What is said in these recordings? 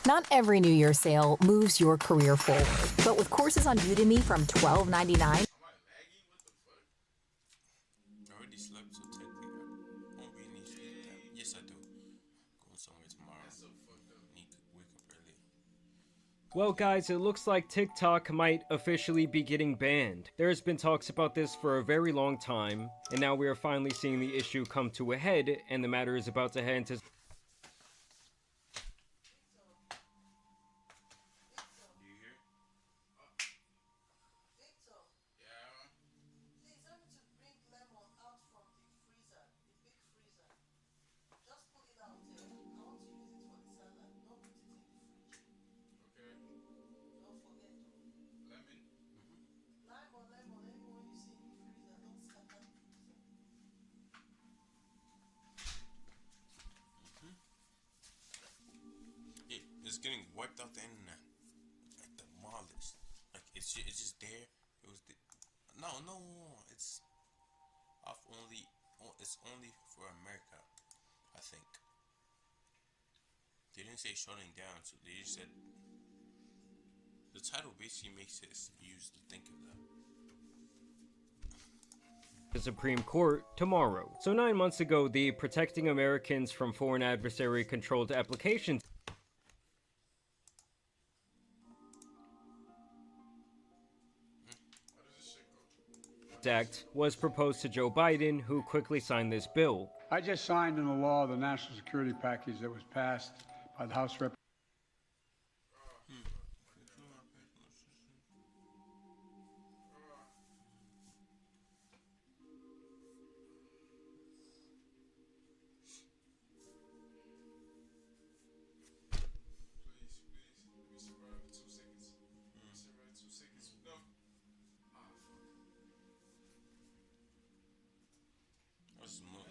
Not every New Year sale moves your career forward, but with courses on Udemy from $12.99. I already slept, so technically I won't be in need sleep time. Yes, I do. Going somewhere tomorrow. Need to wake up early. Well, guys, it looks like TikTok might officially be getting banned. There has been talks about this for a very long time, and now we are finally seeing the issue come to a head, and the matter is about to head into... It's getting wiped out the internet, like demolished. Like it's just there. It was no. It's off only. It's only for America, I think. They didn't say shutting down, so they just said the title basically makes it used to think of that. The Supreme Court tomorrow. So 9 months ago, the Protecting Americans from Foreign Adversary Controlled Applications Act was proposed to Joe Biden, who quickly signed this bill. I just signed into law the national security package that was passed by the House of Representatives.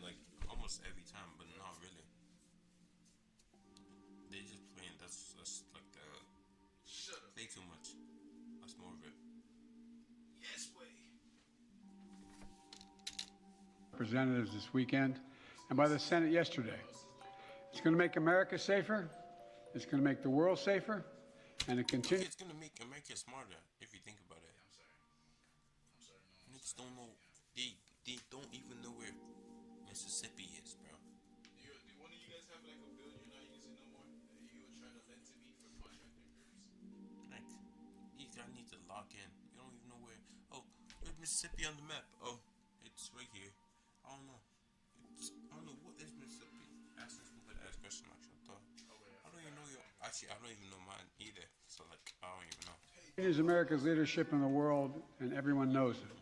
Like almost every time, but not really. They just playing. That's like the. Shut up. Think too much. That's more of it. Yes, way. Representatives this weekend, and by the Senate yesterday. It's going to make America safer. It's going to make the world safer, and it continues. It's going to make America smarter if you think about it. I'm sorry. Niggas don't know. They don't even know where Mississippi is, bro. Do one of you guys have like a bill you're not using no more that you were trying to lend to me for contracting purposes? Like, I need to log in. You don't even know where. Oh, where's Mississippi on the map? Oh, it's right here. I don't know. I don't know what is Mississippi. Ask this stupid ass question like I thought. I don't even know your. Actually, I don't even know mine either. So like, I don't even know. It is America's leadership in the world, and everyone knows it.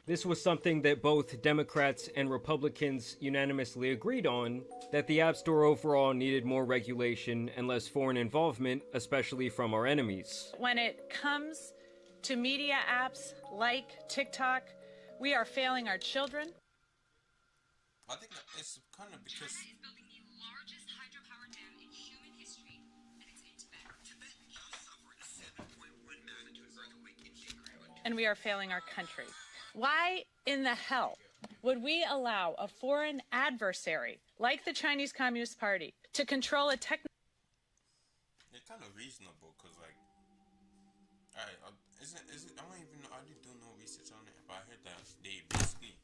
This was something that both Democrats and Republicans unanimously agreed on, that the App Store overall needed more regulation and less foreign involvement, especially from our enemies. When it comes to media apps like TikTok, we are failing our children. I think that it's kind of because... China is building the largest hydropower dam in human history, and it's in Tibet. Tibet just suffered a 7.1 magnitude earthquake in January. And we are failing our country. Why in the hell would we allow a foreign adversary like the Chinese Communist Party to control a It's kind of reasonable because, like, is it? I don't even know. I didn't do no research on it, but I heard that they basically,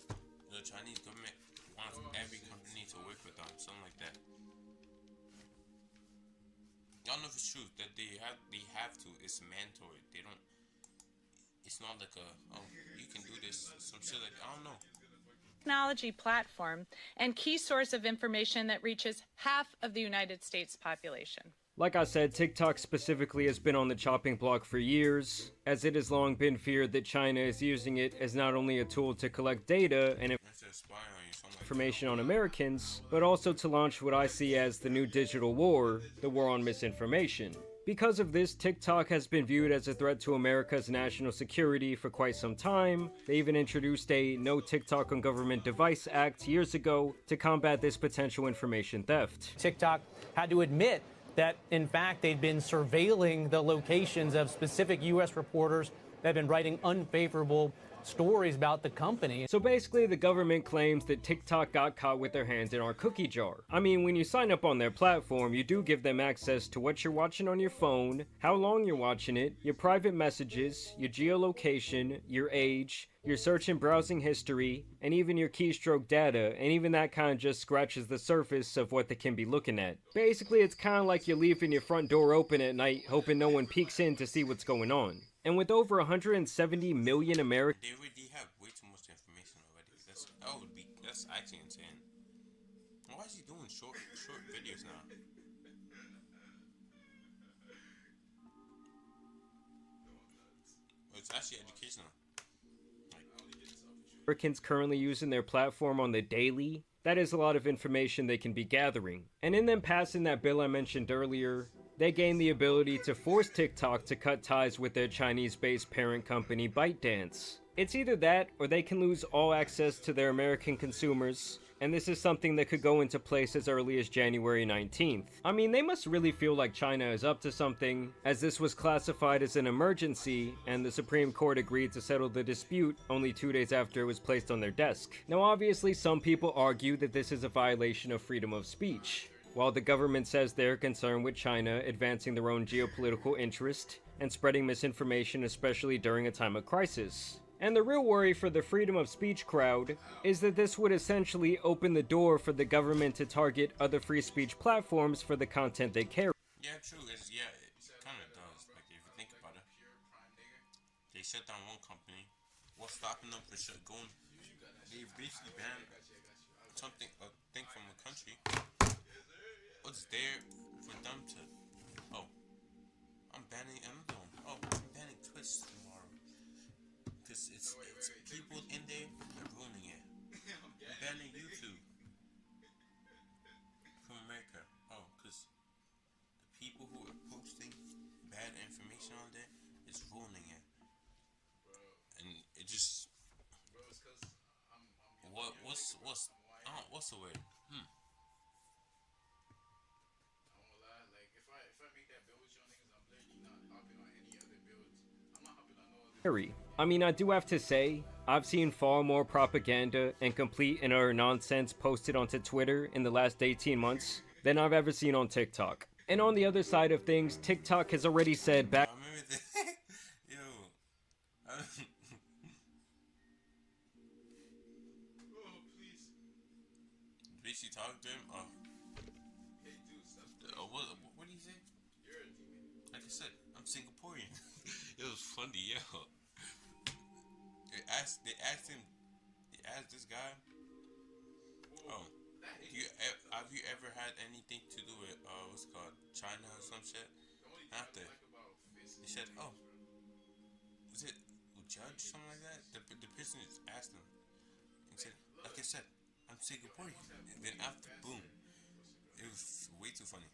the Chinese government wants every company to work with them, something like that. I don't know if it's true that they have to. It's mandatory. They don't. It's not like you can do this, some shit like that. I don't know. technology platform and key source of information that reaches half of the United States population. Like I said, TikTok specifically has been on the chopping block for years, as it has long been feared that China is using it as not only a tool to collect data and information on Americans, but also to launch what I see as the new digital war, the war on misinformation. Because of this, TikTok has been viewed as a threat to America's national security for quite some time. They even introduced a No TikTok on Government Device Act years ago to combat this potential information theft. TikTok had to admit that, in fact, they'd been surveilling the locations of specific U.S. reporters that had been writing unfavorable stories about the company. So basically, the government claims that TikTok got caught with their hands in our cookie jar. I mean, when you sign up on their platform, you do give them access to what you're watching on your phone, how long you're watching it, your private messages, your geolocation, your age, your search and browsing history, and even your keystroke data, and even that kind of just scratches the surface of what they can be looking at. Basically, it's kind of like you're leaving your front door open at night, hoping no one peeks in to see what's going on. And with over 170 million Americans, They already have way too much information already. That's actually insane. Why is he doing short videos now? It's actually educational. currently using their platform on the daily, that is a lot of information they can be gathering. And in them passing that bill I mentioned earlier, they gain the ability to force TikTok to cut ties with their Chinese-based parent company ByteDance. It's either that, or they can lose all access to their American consumers, and this is something that could go into place as early as January 19th. I mean, they must really feel like China is up to something, as this was classified as an emergency, and the Supreme Court agreed to settle the dispute only 2 days after it was placed on their desk. Now obviously some people argue that this is a violation of freedom of speech, while the government says they're concerned with China advancing their own geopolitical interest and spreading misinformation, especially during a time of crisis. And the real worry for the freedom of speech crowd is that this would essentially open the door for the government to target other free speech platforms for the content they carry. Yeah, true. It kind of does. Like, if you think about it, they shut down one company. What's stopping them from going? They basically banned something, a thing from a country. What's there for them to? Oh, I'm banning another one. Oh, I'm banning Twitch tomorrow. Because it's people in there are ruining it. I'm banning YouTube from America. Oh, because the people who are posting bad information on there is ruining it. And it just what's the word? I mean, I do have to say, I've seen far more propaganda and complete and utter nonsense posted onto Twitter in the last 18 months than I've ever seen on TikTok. And on the other side of things, TikTok has already said back. I remember that. Yo. Oh, please. Did she talk to him? Oh. What did he say? Like I said, I'm Singaporean. It was funny, yo. They asked this guy, oh, have you ever had anything to do with, what's it called, China or some shit? After, he said, oh, was it a judge, something like that? The person just asked him, and said, like I said, I'm Singaporean. And then after, boom, it was way too funny.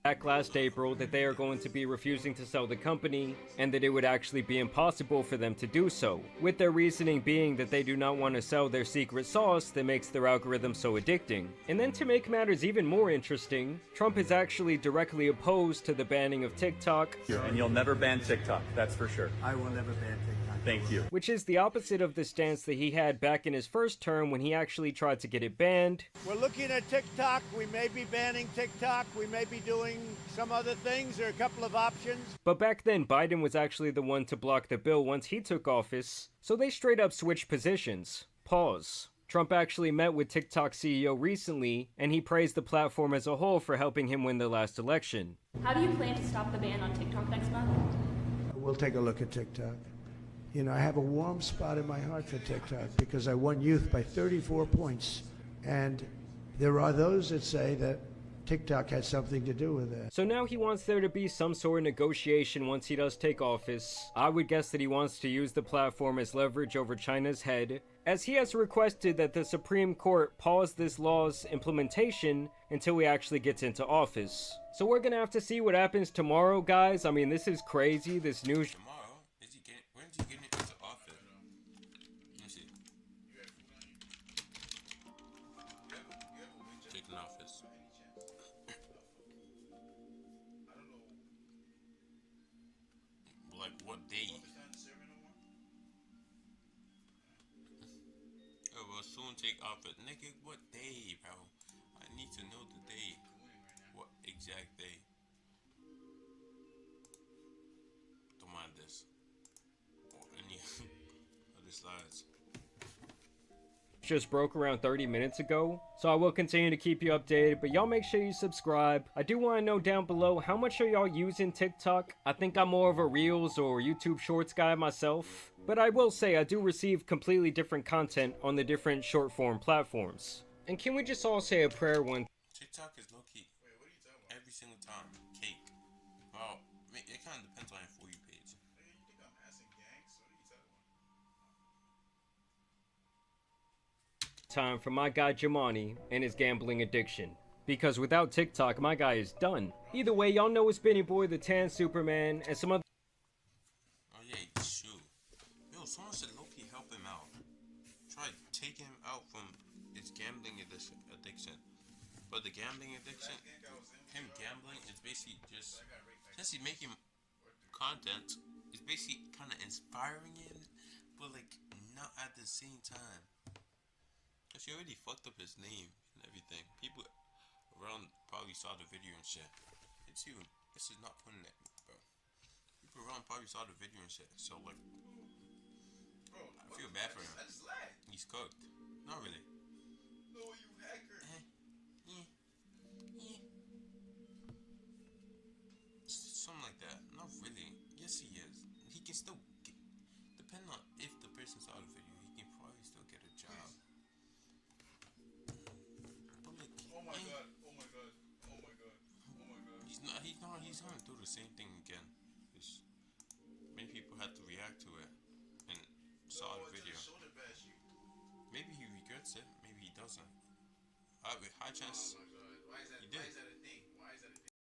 Back last April that they are going to be refusing to sell the company, and that it would actually be impossible for them to do so, with their reasoning being that they do not want to sell their secret sauce that makes their algorithm so addicting. And then to make matters even more interesting, Trump is actually directly opposed to the banning of TikTok. And you'll never ban TikTok, that's for sure. I will never ban TikTok. Thank you. Which is the opposite of the stance that he had back in his first term when he actually tried to get it banned. We're looking at TikTok. We may be banning TikTok. We may be doing some other things. There are a couple of options. But back then, Biden was actually the one to block the bill once he took office, so they straight up switched positions. Pause. Trump actually met with TikTok CEO recently, and he praised the platform as a whole for helping him win the last election. How do you plan to stop the ban on TikTok next month? We'll take a look at TikTok. You know, I have a warm spot in my heart for TikTok because I won youth by 34 points. And there are those that say that TikTok had something to do with that. So now he wants there to be some sort of negotiation once he does take office. I would guess that he wants to use the platform as leverage over China's head, as he has requested that the Supreme Court pause this law's implementation until he actually gets into office. So we're gonna have to see what happens tomorrow, guys. I mean, this is crazy, this news. Tomorrow? When is he getting into office? Let me see. Taking office. Like what day? don't take office. Nigga, what day, bro? I need to know the day. What exact day? Don't mind this. Or any other slides. Just broke around 30 minutes ago, so I will continue to keep you updated, but y'all make sure you subscribe. I do want to know down below, how much are y'all using TikTok? I think I'm more of a Reels or YouTube Shorts guy myself, but I will say I do receive completely different content on the different short form platforms. And can we just all say a prayer one? TikTok is low-key. Wait, what are you talking about? Every single time. Cake. Well, it kind of depends on your For You page. Hey, you think I'm asking gangs? What are you talking about? Time for my guy Jamari and his gambling addiction. Because without TikTok, my guy is done. Either way, y'all know it's been your boy, the Tan Superman, and some other. Oh yeah, shoot. Yo, someone should low-key help him out. Try taking him out from his gambling addiction. But the gambling addiction, him gambling is basically just, since he's making content, it's basically kind of inspiring him, but like not at the same time. Cause he already fucked up his name and everything. People around probably saw the video and shit. It's even, this is not putting it, bro. People around probably saw the video and shit. So like, bro, I feel bad for him. He's cooked. Not really. No, you hacker. Something like that. Not really. Yes, he is. He can still get, depending on if the person saw the video, he can probably still get a job. But like, oh my god, oh my god, oh my god, oh my god. He's gonna do the same thing again. Because many people had to react to it and saw the video. Maybe he regrets it, maybe he doesn't. High chance. Oh my god, why is that? He did. Why is that a thing?